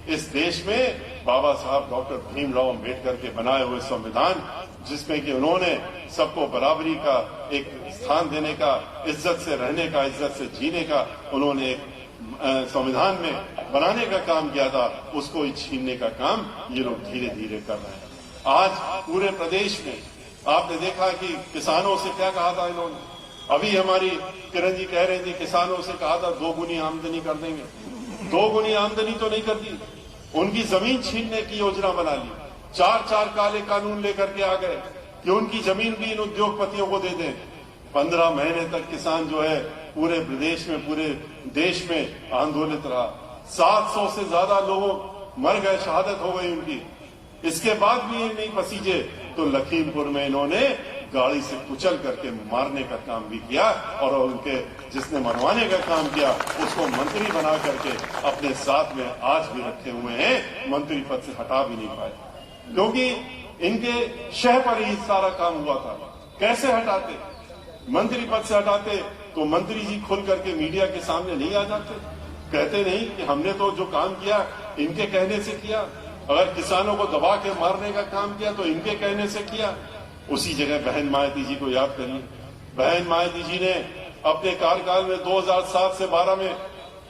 इस देश में बाबा साहब डॉक्टर भीमराव अंबेडकर के बनाए हुए संविधान, जिसमें कि उन्होंने सबको बराबरी का एक स्थान देने का, इज्जत से रहने का, इज्जत से जीने का उन्होंने एक संविधान में बनाने का काम किया था, उसको ही छीनने का काम ये लोग धीरे धीरे कर रहे हैं। आज पूरे प्रदेश में आपने देखा कि किसानों से क्या कहा था इन्होंने। अभी हमारी किरण जी कह रही थी, किसानों से कहा था 2 गुनी आमदनी कर देंगे। 2 गुनी आमदनी तो नहीं कर दी, उनकी जमीन छीनने की योजना बना ली। 4 काले कानून लेकर के आ गए कि उनकी जमीन भी इन उद्योगपतियों को दे दें। 15 महीने तक किसान जो है पूरे प्रदेश में, पूरे देश में आंदोलित रहा। 700 से ज्यादा लोग मर गए, शहादत हो गई उनकी। इसके बाद भी ये नहीं पसीजे तो लखीमपुर में इन्होंने गाड़ी से कुचल करके मारने का काम भी किया, और उनके जिसने मरवाने का काम किया उसको मंत्री बना करके अपने साथ में आज भी रखे हुए हैं, मंत्री पद से हटा भी नहीं पाए, क्योंकि इनके शह पर ही सारा काम हुआ था। कैसे हटाते? मंत्री पद से हटाते तो मंत्री जी खुल करके मीडिया के सामने नहीं आ जाते, कहते नहीं कि हमने तो जो काम किया इनके कहने से किया। अगर किसानों को दबा के मारने का काम किया तो इनके कहने से किया। उसी जगह बहन मायावती जी को याद करिए। बहन मायावती जी ने अपने कार्यकाल में 2007 से 12 में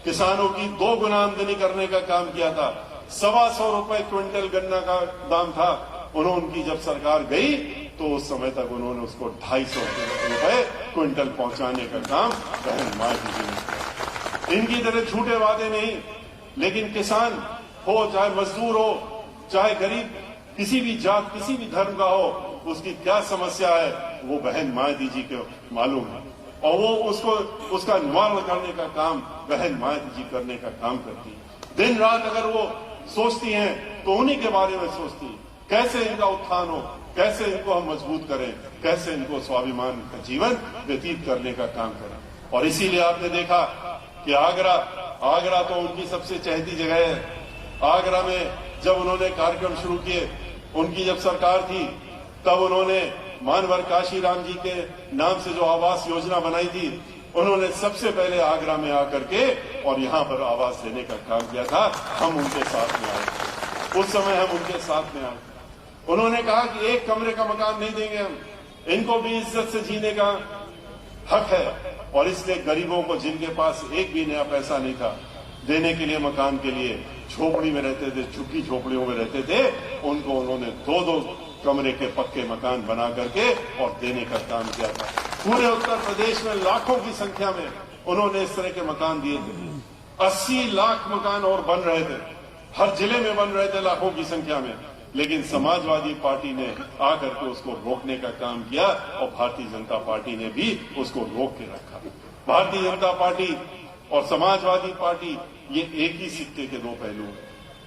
किसानों की 2 गुना आमदनी करने का काम किया था। 125 रुपए क्विंटल गन्ना का दाम था। उनकी जब सरकार गई तो उस समय तक उन्होंने उसको 250 रुपए क्विंटल पहुंचाने का काम बहन मायावती जी ने किया। इनकी तरह झूठे वादे नहीं, लेकिन किसान हो, चाहे मजदूर हो, चाहे गरीब, किसी भी जात, किसी भी धर्म का हो, उसकी क्या समस्या है वो बहन मायावती जी को मालूम है, और वो उसका निवारण करने का काम बहन मायावती जी करने का काम करती है। दिन रात अगर वो सोचती हैं तो उन्हीं के बारे में सोचती है, कैसे इनका उत्थान हो, कैसे इनको हम मजबूत करें, कैसे इनको स्वाभिमान का जीवन व्यतीत करने का काम करें। और इसीलिए आपने देखा कि आगरा तो उनकी सबसे चहेती जगह है। आगरा में जब उन्होंने कार्यक्रम शुरू किए, उनकी जब सरकार थी, तब उन्होंने मानवर काशीराम जी के नाम से जो आवास योजना बनाई थी, उन्होंने सबसे पहले आगरा में आकर के और यहाँ पर आवास देने का काम किया था। हम उनके साथ में आए, उस समय हम उनके साथ में आए। उन्होंने कहा कि 1 कमरे का मकान नहीं देंगे हम, इनको भी इज्जत से जीने का हक है। और इसलिए गरीबों को, जिनके पास एक भी नया पैसा नहीं था देने के लिए मकान के लिए, झोपड़ी में रहते थे, झुग्गी झोपड़ियों में रहते थे, उनको उन्होंने 2-2 कमरे के पक्के मकान बना करके और देने का काम किया था। पूरे उत्तर प्रदेश में लाखों की संख्या में उन्होंने इस तरह के मकान दिए थे। 80 लाख मकान और बन रहे थे, हर जिले में बन रहे थे लाखों की संख्या में। लेकिन समाजवादी पार्टी ने आकर के उसको रोकने का काम किया और भारतीय जनता पार्टी ने भी उसको रोक के रखा। भारतीय जनता पार्टी और समाजवादी पार्टी ये एक ही सिक्के के दो पहलू हैं।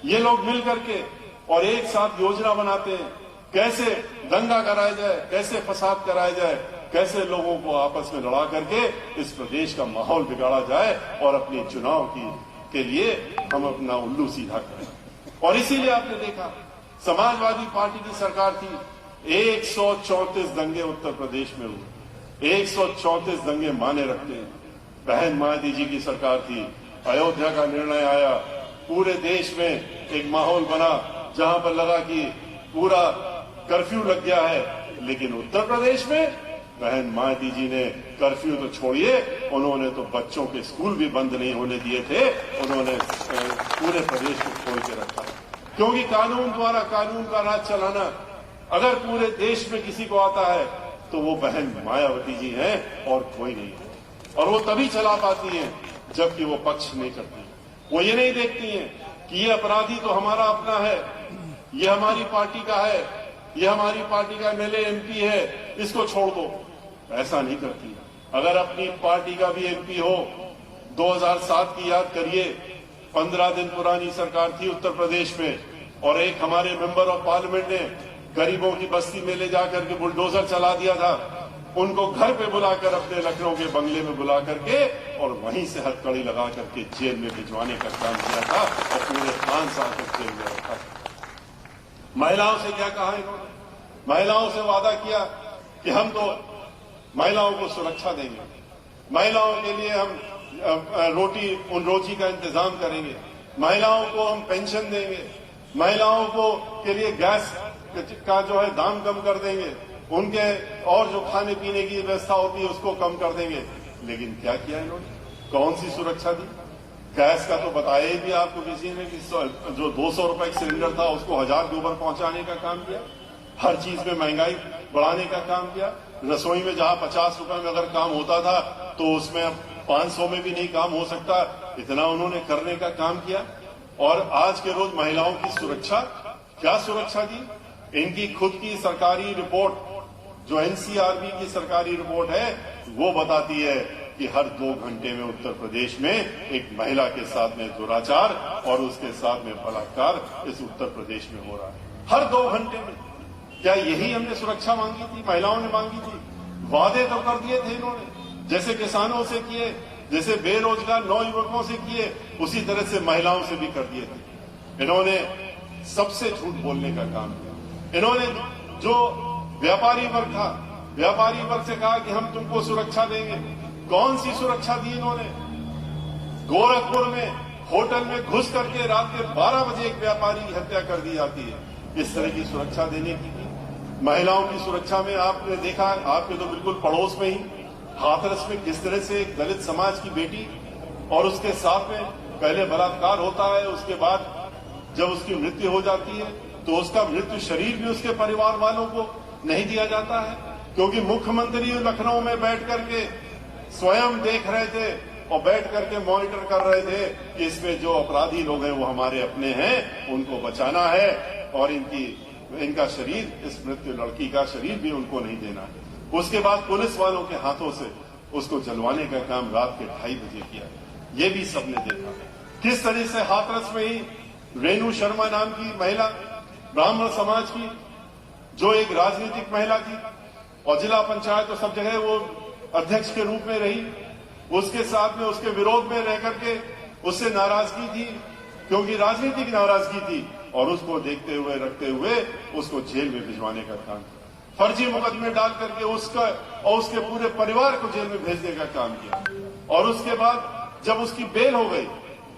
ये लोग मिल करके और एक साथ योजना बनाते हैं, कैसे दंगा कराया जाए, कैसे फसाद कराया जाए, कैसे लोगों को आपस में लड़ा करके इस प्रदेश का माहौल बिगाड़ा जाए और अपने चुनाव के लिए हम अपना उल्लू सीधा करें। और इसीलिए आपने देखा समाजवादी पार्टी की सरकार थी, 134 दंगे उत्तर प्रदेश में हुए, 134 दंगे माने रखते हैं। बहन मायावती जी की सरकार थी, अयोध्या का निर्णय आया, पूरे देश में एक माहौल बना जहां पर लगा कि पूरा कर्फ्यू लग गया है। लेकिन उत्तर प्रदेश में बहन मायावती जी ने कर्फ्यू तो छोड़िए, उन्होंने तो बच्चों के स्कूल भी बंद नहीं होने दिए थे, उन्होंने पूरे प्रदेश को खोल के रखा। क्योंकि कानून द्वारा कानून का राज चलाना अगर पूरे देश में किसी को आता है तो वो बहन मायावती जी हैं और कोई नहीं है। और वो तभी चला पाती हैं जबकि वो पक्ष नहीं करती। वो ये नहीं देखती हैं कि ये अपराधी तो हमारा अपना है, ये हमारी पार्टी का है, ये हमारी पार्टी का एमएलए एमपी है, इसको छोड़ दो। ऐसा नहीं करती। अगर अपनी पार्टी का भी एमपी हो, 2007 की याद करिए, 15 दिन पुरानी सरकार थी उत्तर प्रदेश में और एक हमारे मेंबर ऑफ पार्लियामेंट ने गरीबों की बस्ती में ले जाकर के बुलडोजर चला दिया था। उनको घर पे बुलाकर अपने लखनऊ के बंगले में बुला करके और वहीं से हथकड़ी लगा करके जेल में भिजवाने का काम किया था और पूरे 5 साल तक जेल में रखा। महिलाओं से क्या कहा इन्होंने? महिलाओं से वादा किया कि हम तो महिलाओं को सुरक्षा देंगे, महिलाओं के लिए हम रोजी का इंतजाम करेंगे, महिलाओं को हम पेंशन देंगे, महिलाओं को के लिए गैस का जो है दाम कम कर देंगे, उनके और जो खाने पीने की व्यवस्था होती है उसको कम कर देंगे। लेकिन क्या किया इन्होंने? कौन सी सुरक्षा दी? गैस का तो बताया ही भी आपको किसी ने कि जो 200 रुपए का सिलेंडर था उसको 1000 के ऊपर पहुंचाने का काम किया। हर चीज में महंगाई बढ़ाने का काम किया। रसोई में जहां 50 रुपए में अगर काम होता था तो उसमें अब 500 में भी नहीं काम हो सकता, इतना उन्होंने करने का काम किया। और आज के रोज महिलाओं की सुरक्षा, क्या सुरक्षा दी? इनकी खुद की सरकारी रिपोर्ट, जो एनसीआरबी की सरकारी रिपोर्ट है, वो बताती है कि हर 2 घंटे में उत्तर प्रदेश में एक महिला के साथ में दुराचार और उसके साथ में बलात्कार इस उत्तर प्रदेश में हो रहा है। हर 2 घंटे में। क्या यही हमने सुरक्षा मांगी थी? महिलाओं ने मांगी थी? वादे तो कर दिए थे इन्होंने, जैसे किसानों से किए, जैसे बेरोजगार नौयुवकों से किए, उसी तरह से महिलाओं से भी कर दिए थे। इन्होंने सबसे झूठ बोलने का काम किया। इन्होंने जो व्यापारी वर्ग था, व्यापारी वर्ग से कहा कि हम तुमको सुरक्षा देंगे। कौन सी सुरक्षा दी इन्होंने? गोरखपुर में होटल में घुस करके रात के 12 बजे एक व्यापारी की हत्या कर दी जाती है। इस तरह की सुरक्षा देने की थी। महिलाओं की सुरक्षा में आपने देखा, आपके तो बिल्कुल पड़ोस में ही हाथरस में किस तरह से एक दलित समाज की बेटी और उसके साथ में पहले बलात्कार होता है, उसके बाद जब उसकी मृत्यु हो जाती है तो उसका मृत्यु शरीर भी उसके परिवार वालों को नहीं दिया जाता है, क्योंकि मुख्यमंत्री लखनऊ में बैठ करके स्वयं देख रहे थे और बैठ करके मॉनिटर कर रहे थे कि इसमें जो अपराधी लोग हैं वो हमारे अपने हैं, उनको बचाना है और इनका शरीर, इस मृत्यु लड़की का शरीर भी उनको नहीं देना है। उसके बाद पुलिस वालों के हाथों से उसको जलवाने का काम रात के 2:30 बजे किया। ये भी सबने देखा किस तरह से हाथरस में ही रेणु शर्मा नाम की महिला, ब्राह्मण समाज की, जो एक राजनीतिक महिला थी और जिला पंचायत तो सब जगह वो अध्यक्ष के रूप में रही, उसके साथ में उसके विरोध में रह करके उससे नाराजगी थी, क्योंकि राजनीतिक नाराजगी थी, और उसको देखते हुए रखते हुए उसको जेल में भिजवाने का काम किया। फर्जी मुकदमे डाल करके उसका और उसके पूरे परिवार को जेल में भेजने का काम किया। और उसके बाद जब उसकी बेल हो गई,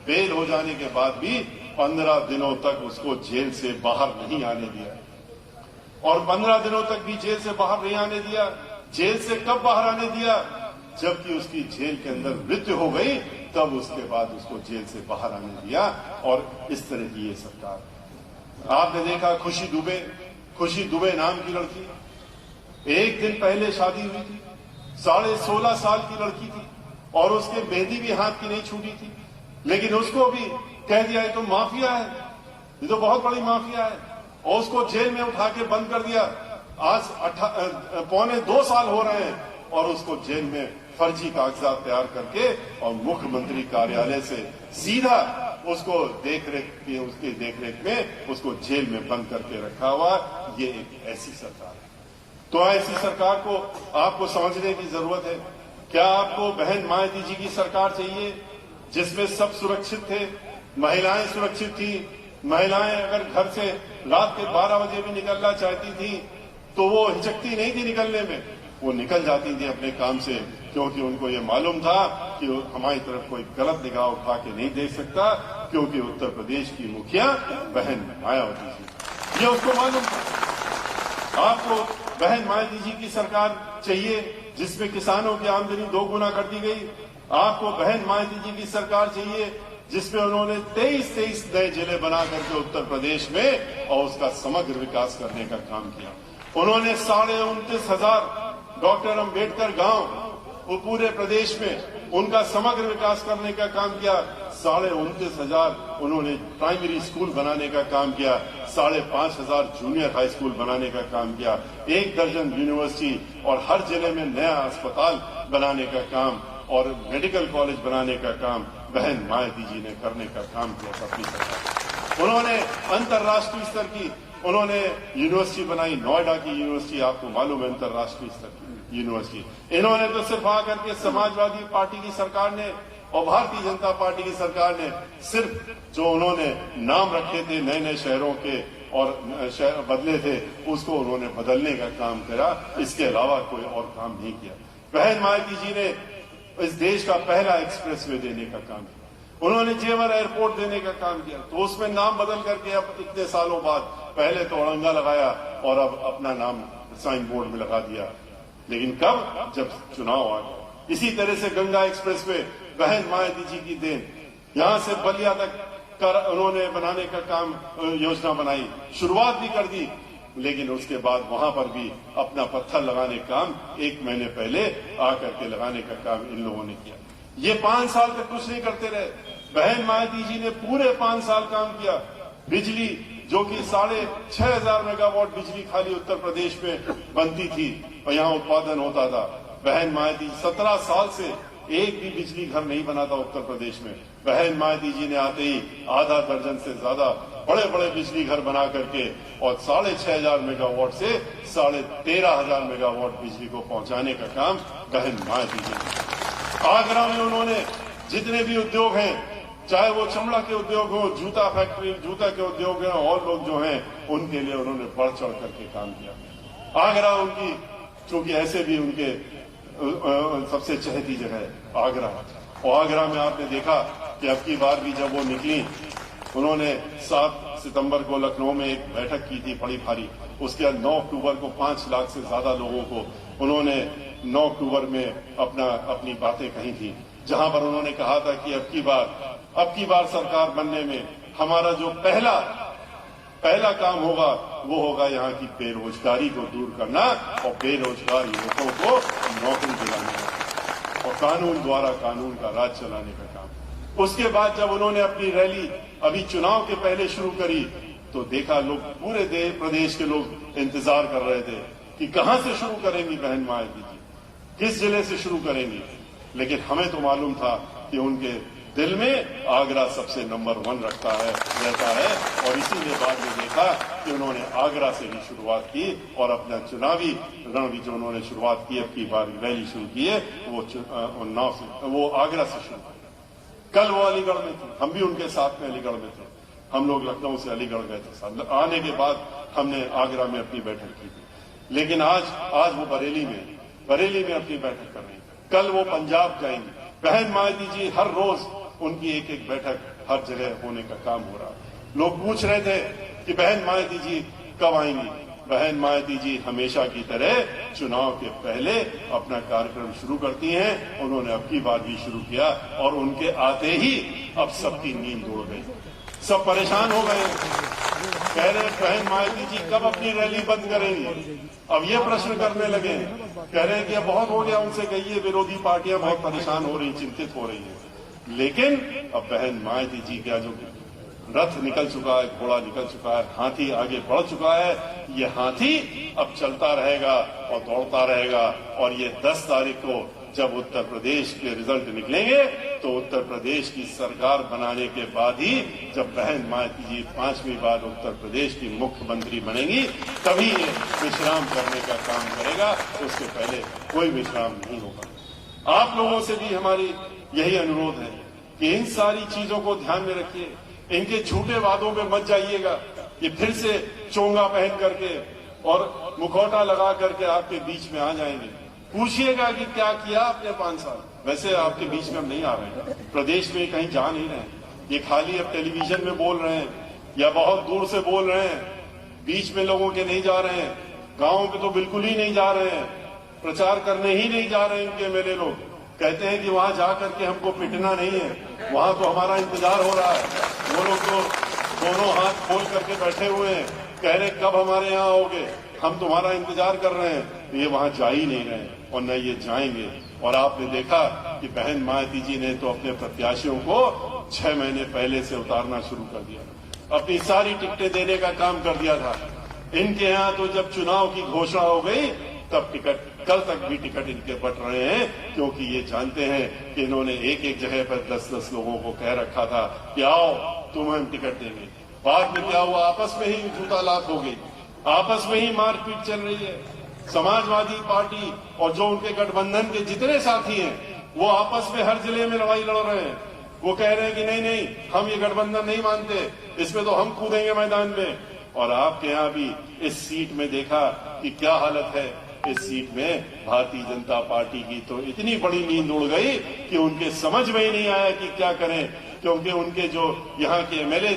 बेल हो जाने के बाद भी 15 दिनों तक उसको जेल से बाहर नहीं आने दिया। और 15 दिनों तक भी जेल से बाहर नहीं आने दिया। जेल से कब बाहर आने दिया? जबकि उसकी जेल के अंदर मृत्यु हो गई, तब उसके बाद उसको जेल से बाहर आने दिया। और इस तरह की ये सरकार। आपने देखा खुशी दुबे नाम की लड़की, एक दिन पहले शादी हुई थी, 16.5 साल की लड़की थी और उसके मेहंदी भी हाथ की नहीं छूटी थी, लेकिन उसको भी कह दिया ये तो माफिया है, ये तो बहुत बड़ी माफिया है। और उसको जेल में उठा के बंद कर दिया। आज 2.25 साल हो रहे हैं और उसको जेल में फर्जी कागजात तैयार करके और मुख्यमंत्री कार्यालय से सीधा उसको उसके देखरेख में उसको जेल में बंद करके रखा हुआ। ये एक ऐसी सरकार है। तो ऐसी सरकार को आपको समझने की जरूरत है। क्या आपको बहन मायावती जी की सरकार चाहिए जिसमें सब सुरक्षित थे, महिलाएं सुरक्षित थी? महिलाएं अगर घर से रात के 12 बजे भी निकलना चाहती थी तो वो हिचकती नहीं थी निकलने में, वो निकल जाती थी अपने काम से, क्योंकि उनको ये मालूम था कि हमारी तरफ कोई गलत निगाह उठा के नहीं देख सकता, क्योंकि उत्तर प्रदेश की मुखिया बहन मायावती जी, ये उसको मालूम था। आपको बहन मायावती जी की सरकार चाहिए जिसमें किसानों की आमदनी 2 गुना कर दी गई। आपको बहन मायावती जी की सरकार चाहिए जिसमें उन्होंने 23 नए जिले बना करके उत्तर प्रदेश में और उसका समग्र विकास करने का काम किया। उन्होंने 29,500 डॉक्टर अंबेडकर गांव वो पूरे प्रदेश में उनका समग्र विकास करने का काम किया। 29,500 उन्होंने प्राइमरी स्कूल बनाने का काम किया। 5,500 जूनियर हाई स्कूल बनाने का काम किया। 1 दर्जन यूनिवर्सिटी और हर जिले में नया अस्पताल बनाने का काम और मेडिकल कॉलेज बनाने का काम बहन मायावती जी ने करने का काम किया अपनी सरकार। उन्होंने अंतर्राष्ट्रीय स्तर की उन्होंने यूनिवर्सिटी बनाई। नोएडा की यूनिवर्सिटी आपको मालूम है अंतर्राष्ट्रीय स्तर की यूनिवर्सिटी। इन्होंने तो सिर्फ आकर के समाजवादी पार्टी की सरकार ने और भारतीय जनता पार्टी की सरकार ने सिर्फ जो उन्होंने नाम रखे थे नए नए शहरों के और शहर बदले थे उसको उन्होंने बदलने का काम करा। इसके अलावा कोई और काम नहीं किया। बहन मायावती जी ने इस देश का पहला एक्सप्रेसवे देने का काम किया। उन्होंने जेवर एयरपोर्ट देने का काम किया, तो उसमें नाम बदल करके अब इतने सालों बाद पहले तो औरंगा लगाया और अब अपना नाम साइन बोर्ड में लगा दिया। लेकिन कब? जब चुनाव आ गया। इसी तरह से गंगा एक्सप्रेसवे बहन मायावती जी की देन, यहां से बलिया तक उन्होंने बनाने का काम योजना बनाई, शुरुआत भी कर दी, लेकिन उसके बाद वहां पर भी अपना पत्थर लगाने का काम 1 महीने पहले आकर के लगाने का काम इन लोगों ने किया। ये 5 साल तक कुछ नहीं करते रहे। बहन मायावती जी ने पूरे 5 साल काम किया। बिजली जो कि 6,500 मेगावाट बिजली खाली उत्तर प्रदेश में बनती थी और यहाँ उत्पादन होता था। बहन मायावती 17 साल से एक भी बिजली घर नहीं बना था उत्तर प्रदेश में। बहन मायावती जी ने आते ही आधा दर्जन से ज्यादा बड़े बड़े बिजली घर बना करके और 6,500 मेगावाट से 13,500 मेगावाट बिजली को पहुंचाने का काम बहन मायावती जी ने। आगरा में उन्होंने जितने भी उद्योग हैं, चाहे वो चमड़ा के उद्योग हो, जूता फैक्ट्री, जूता के उद्योग हैं और लोग जो हैं उनके लिए उन्होंने बढ़ चढ़ करके काम किया। आगरा उनकी चूंकि ऐसे भी उनके सबसे चहेती जगह है आगरा, और आगरा में आपने देखा कि अब की बार भी जब वो निकली, उन्होंने 7 सितंबर को लखनऊ में एक बैठक की थी बड़ी भारी। उसके बाद 9 अक्टूबर को 5 लाख से ज्यादा लोगों को उन्होंने 9 अक्टूबर में अपनी बातें कही थी, जहां पर उन्होंने कहा था कि अब की बार सरकार बनने में हमारा जो पहला काम होगा वो होगा यहाँ की बेरोजगारी को दूर करना और बेरोजगार युवकों को नौकरी दिलाने का और कानून द्वारा कानून का राज चलाने का काम। उसके बाद जब उन्होंने अपनी रैली अभी चुनाव के पहले शुरू करी तो देखा लोग पूरे प्रदेश के लोग इंतजार कर रहे थे कि कहां से शुरू करेंगी बहन मायावती जी, किस जिले से शुरू करेंगी। लेकिन हमें तो मालूम था कि उनके दिल में आगरा सबसे नंबर 1 रहता है और इसीलिए बाद में देखा कि उन्होंने आगरा से भी शुरुआत की और अपना चुनावी रण भी जो उन्होंने शुरुआत की, अब की बार रैली शुरू की है वो आगरा से शुरू की। कल वो अलीगढ़ में थे, हम भी उनके साथ में अलीगढ़ में थे। हम लोग लखनऊ से अलीगढ़ गए थे। आने के बाद हमने आगरा में अपनी बैठक की थी। लेकिन आज वो बरेली में अपनी बैठक कर रही है। कल वो पंजाब जाएंगी। बहन मायावती जी हर रोज उनकी एक एक बैठक हर जगह होने का काम हो रहा है। लोग पूछ रहे थे कि बहन मायावती जी कब आएंगी। बहन मायावती जी हमेशा की तरह चुनाव के पहले अपना कार्यक्रम शुरू करती हैं। उन्होंने अब की बार भी शुरू किया और उनके आते ही अब सबकी नींद उड़ गई, सब परेशान हो गए। कह रहे बहन मायावती जी कब अपनी रैली बंद करेंगी। अब ये प्रश्न करने लगे, कह रहे हैं कि अब बहुत हो गया, उनसे कहिए विरोधी पार्टियां बहुत परेशान हो रही, चिंतित हो रही हैं। लेकिन अब बहन मायावती जी का जो रथ निकल चुका है, घोड़ा निकल चुका है, हाथी आगे बढ़ चुका है। ये हाथी अब चलता रहेगा और दौड़ता रहेगा। और ये 10 तारीख को जब उत्तर प्रदेश के रिजल्ट निकलेंगे तो उत्तर प्रदेश की सरकार बनाने के बाद ही, जब बहन मायावती जी 5वीं बार उत्तर प्रदेश की मुख्यमंत्री बनेंगी, तभी ये विश्राम करने का काम करेगा। उसके पहले कोई विश्राम नहीं होगा। आप लोगों से भी हमारी यही अनुरोध है कि इन सारी चीजों को ध्यान में रखिए। इनके झूठे वादों पे मत जाइएगा। ये फिर से चोंगा पहन करके और मुखौटा लगा करके आपके बीच में आ जाएंगे। पूछिएगा कि क्या किया आपने 5 साल। वैसे आपके बीच में हम नहीं आ रहे हैं, प्रदेश में कहीं जा नहीं रहे हैं। ये खाली अब टेलीविजन में बोल रहे हैं या बहुत दूर से बोल रहे हैं, बीच में लोगों के नहीं जा रहे हैं। गांव में तो बिल्कुल ही नहीं जा रहे हैं, प्रचार करने ही नहीं जा रहे हैं। इनके मेरे लोग कहते हैं कि वहां जाकर के हमको पिटना नहीं है, वहां तो हमारा इंतजार हो रहा है। वो लोग तो दोनों हाथ खोल करके बैठे हुए हैं, कह रहे कब हमारे यहाँ आओगे, हम तुम्हारा इंतजार कर रहे हैं। ये वहां जा ही नहीं रहे और न ये जाएंगे। और आपने देखा कि बहन मायावती जी ने तो अपने प्रत्याशियों को 6 महीने पहले से उतारना शुरू कर दिया, अपनी सारी टिकटें देने का काम कर दिया था। इनके यहाँ तो जब चुनाव की घोषणा हो गई तब टिकट, कल तक भी टिकट इनके बट रहे हैं, क्योंकि ये जानते हैं कि इन्होंने एक एक जगह पर 10-10 लोगों को कह रखा था कि आओ तुम्हें हम टिकट देंगे। बाद में क्या हुआ, आपस में ही जूता लात हो गई, आपस में ही मारपीट चल रही है। समाजवादी पार्टी और जो उनके गठबंधन के जितने साथी हैं वो आपस में हर जिले में लड़ाई लड़ रहे हैं। वो कह रहे हैं कि नहीं नहीं, हम ये गठबंधन नहीं मानते, इसमें तो हम कूदेंगे मैदान में। और आपके यहाँ भी इस सीट में देखा कि क्या हालत है। इस सीट में भारतीय जनता पार्टी की तो इतनी बड़ी नींद उड़ गई कि उनके समझ में ही नहीं आया कि क्या करें, क्योंकि उनके जो यहाँ के एमएलए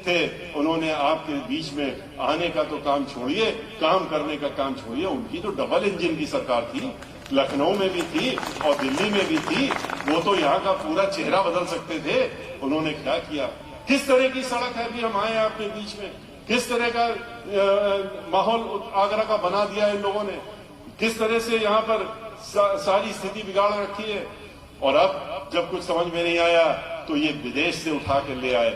थे उन्होंने आपके बीच में आने का तो काम छोड़िए, काम करने का काम छोड़िए। उनकी तो डबल इंजन की सरकार थी, लखनऊ में भी थी और दिल्ली में भी थी। वो तो यहाँ का पूरा चेहरा बदल सकते थे। उन्होंने क्या किया, किस तरह की सड़क है अभी हम आए आपके बीच में, किस तरह का माहौल आगरा का बना दिया इन लोगों ने, किस तरह से यहाँ पर सारी स्थिति बिगाड़ रखी है। और अब जब कुछ समझ में नहीं आया तो ये विदेश से उठा के ले आए।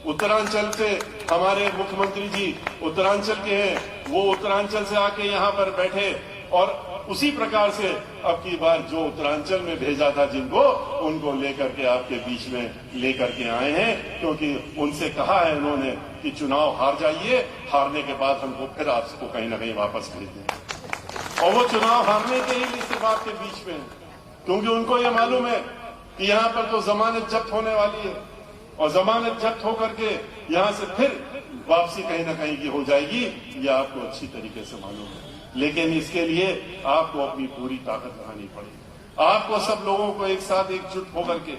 उत्तरांचल से हमारे मुख्यमंत्री जी उत्तरांचल के हैं, वो उत्तरांचल से आके यहाँ पर बैठे और उसी प्रकार से अब की बार जो उत्तरांचल में भेजा था जिनको, उनको लेकर के आपके बीच में लेकर के आए हैं, क्योंकि उनसे कहा है उन्होंने कि चुनाव हार जाइए, हारने के बाद हमको फिर आपको कहीं ना कहीं वापस भेज दें। और वो चुनाव हारने के ही इस बात के बीच में, क्योंकि उनको ये मालूम है कि यहाँ पर तो जमानत जब्त होने वाली है और जमानत जब्त होकर के यहाँ से फिर वापसी कहीं ना कहीं की हो जाएगी। ये आपको अच्छी तरीके से मालूम है। लेकिन इसके लिए आपको अपनी पूरी ताकत लगानी पड़ेगी। आपको सब लोगों को एक साथ एकजुट होकर के,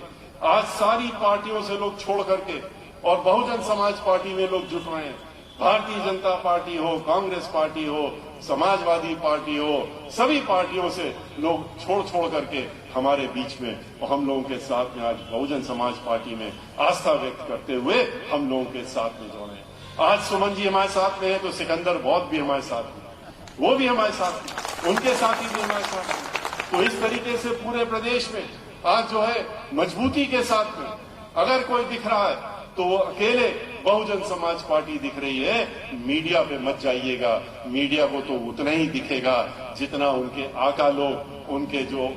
आज सारी पार्टियों से लोग छोड़ करके और बहुजन समाज पार्टी में लोग जुट रहे हैं। भारतीय जनता पार्टी हो, कांग्रेस पार्टी हो, समाजवादी पार्टी हो, सभी पार्टियों से लोग छोड़ करके हमारे बीच में और हम लोगों के साथ में आज बहुजन समाज पार्टी में आस्था व्यक्त करते हुए हम लोगों के साथ में जोड़े। आज सुमन जी हमारे साथ में है तो सिकंदर बौद्ध भी हमारे साथ में, वो भी हमारे साथ, उनके साथी भी हमारे साथ में। तो इस तरीके से पूरे प्रदेश में आज जो है मजबूती के साथ में अगर कोई दिख रहा है तो वो अकेले बहुजन समाज पार्टी दिख रही है। मीडिया पे मत जाइएगा, मीडिया को तो उतना ही दिखेगा जितना उनके आका लोग, उनके जो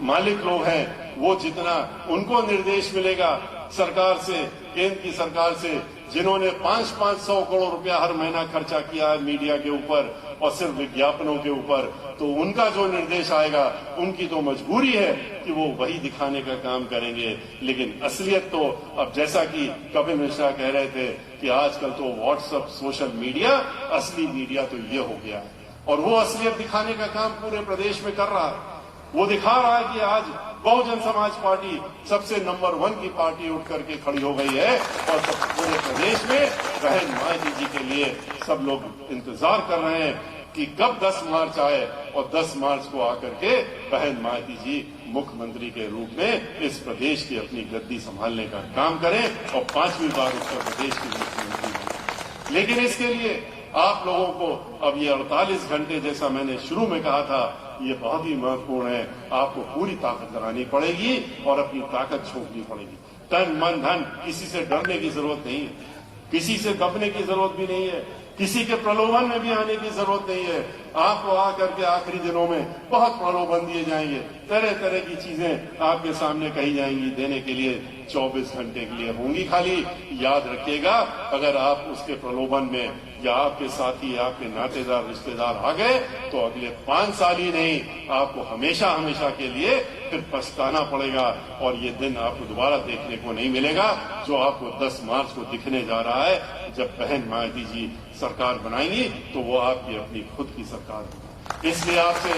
मालिक लोग हैं, वो जितना उनको निर्देश मिलेगा सरकार से, केंद्र की सरकार से, जिन्होंने 500-500 करोड़ रुपया हर महीना खर्चा किया है मीडिया के ऊपर और सिर्फ विज्ञापनों के ऊपर, तो उनका जो निर्देश आएगा, उनकी तो मजबूरी है कि वो वही दिखाने का काम करेंगे। लेकिन असलियत तो अब जैसा कि कपिल मिश्रा कह रहे थे कि आजकल तो व्हाट्सएप, सोशल मीडिया, असली मीडिया तो ये हो गया है और वो असलियत दिखाने का काम पूरे प्रदेश में कर रहा है। वो दिखा रहा है कि आज बहुजन समाज पार्टी सबसे नंबर 1 की पार्टी उठ करके खड़ी हो गई है और पूरे प्रदेश में बहन मायावती जी के लिए सब लोग इंतजार कर रहे हैं कि कब 10 मार्च आए और 10 मार्च को आकर के बहन मायावती जी मुख्यमंत्री के रूप में इस प्रदेश की अपनी गद्दी संभालने का काम करें और 5वीं बार उत्तर प्रदेश की मुख्यमंत्री बने। लेकिन इसके लिए आप लोगों को अब ये 48 घंटे, जैसा मैंने शुरू में कहा था, ये बहुत ही महत्वपूर्ण है। आपको पूरी ताकत लगानी पड़ेगी और अपनी ताकत झोंकनी पड़ेगी। तन मन धन, किसी से डरने की जरूरत नहीं है, किसी से दबने की जरूरत भी नहीं है, किसी के प्रलोभन में भी आने की जरूरत नहीं है। आपको आकर के आखिरी दिनों में बहुत प्रलोभन दिए जाएंगे, तरह तरह की चीजें आपके सामने कही जाएंगी, देने के लिए 24 घंटे के लिए होंगी खाली। याद रखिएगा, अगर आप उसके प्रलोभन में या आपके साथी, आपके नातेदार, रिश्तेदार आ गए तो अगले 5 साल ही नहीं, आपको हमेशा हमेशा के लिए फिर पछताना पड़ेगा और ये दिन आपको दोबारा देखने को नहीं मिलेगा जो आपको 10 मार्च को दिखने जा रहा है। जब बहन मायावती जी सरकार बनाएंगी तो वो आपकी अपनी खुद की सरकार होगी। इसलिए आपसे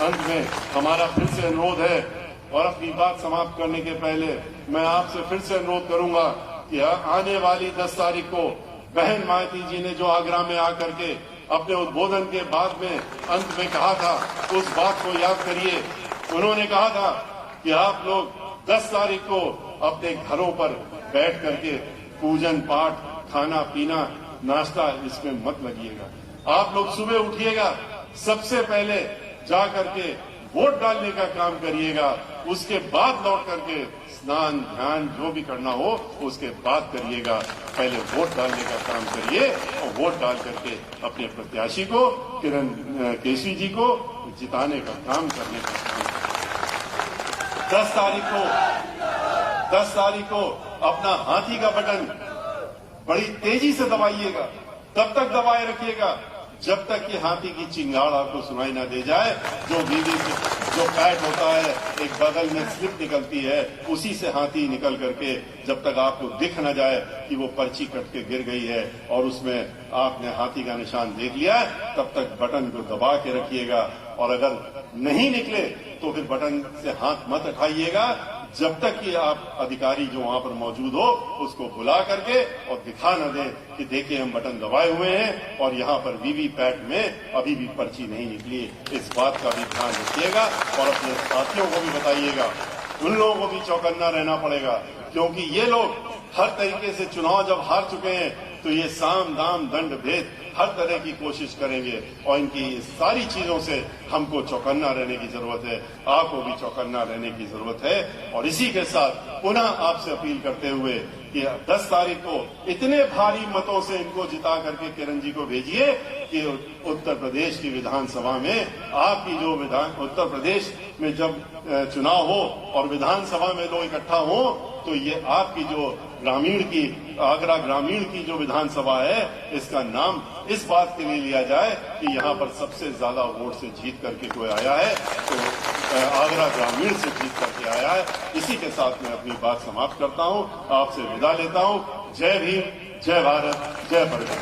अंत में हमारा फिर से अनुरोध है, और अपनी बात समाप्त करने के पहले मैं आपसे फिर से अनुरोध करूंगा कि आने वाली 10 तारीख को बहन मायावती जी ने जो आगरा में आकर के अपने उद्बोधन के बाद में अंत में कहा था, उस बात को याद करिए। उन्होंने कहा था कि आप लोग 10 तारीख को अपने घरों पर बैठ करके पूजन पाठ, खाना पीना, नाश्ता इसमें मत लगिएगा। आप लोग सुबह उठिएगा, सबसे पहले जा करके वोट डालने का काम करिएगा, उसके बाद लौट करके स्नान ध्यान जो भी करना हो उसके बाद करिएगा। पहले वोट डालने का काम करिए और वोट डाल करके अपने प्रत्याशी को, किरण केसरी जी को जिताने का काम करने का काम। 10 तारीख को अपना हाथी का बटन बड़ी तेजी से दबाइएगा, तब तक दबाए रखिएगा जब तक कि हाथी की चिंगाड़ आपको सुनाई ना दे जाए। जो बीवी जो पैट होता है, एक बगल में स्लिप निकलती है, उसी से हाथी निकल करके जब तक आपको दिख न जाए कि वो पर्ची कट के गिर गई है और उसमें आपने हाथी का निशान देख लिया है, तब तक बटन को दबा के रखिएगा। और अगर नहीं निकले तो फिर बटन से हाथ मत उठाइएगा जब तक कि आप अधिकारी जो वहां पर मौजूद हो उसको बुला करके और दिखा न दे कि देखिए हम बटन दबाए हुए हैं और यहाँ पर वीवीपैट में अभी भी पर्ची नहीं निकली। इस बात का भी ध्यान रखिएगा और अपने साथियों को भी बताइएगा। उन लोगों को भी चौकन्ना रहना पड़ेगा, क्योंकि ये लोग हर तरीके से चुनाव जब हार चुके हैं तो ये साम दाम दंड भेद हर तरह की कोशिश करेंगे और इनकी सारी चीजों से हमको चौकन्ना रहने की जरूरत है, आपको भी चौकन्ना रहने की जरूरत है। और इसी के साथ पुनः आपसे अपील करते हुए कि 10 तारीख को इतने भारी मतों से इनको जिता करके किरण जी को भेजिए कि उत्तर प्रदेश की विधानसभा में आपकी जो उत्तर प्रदेश में जब चुनाव हो और विधानसभा में लोग इकट्ठा हो तो ये आपकी जो ग्रामीण की आगरा ग्रामीण की जो विधानसभा है इसका नाम इस बात के लिए लिया जाए कि यहाँ पर सबसे ज्यादा वोट से जीत करके कोई आया है तो आगरा ग्रामीण से जीत करके आया है। इसी के साथ मैं अपनी बात समाप्त करता हूँ, आपसे विदा लेता हूँ। जय भीम, जय भारत, जय परिवार।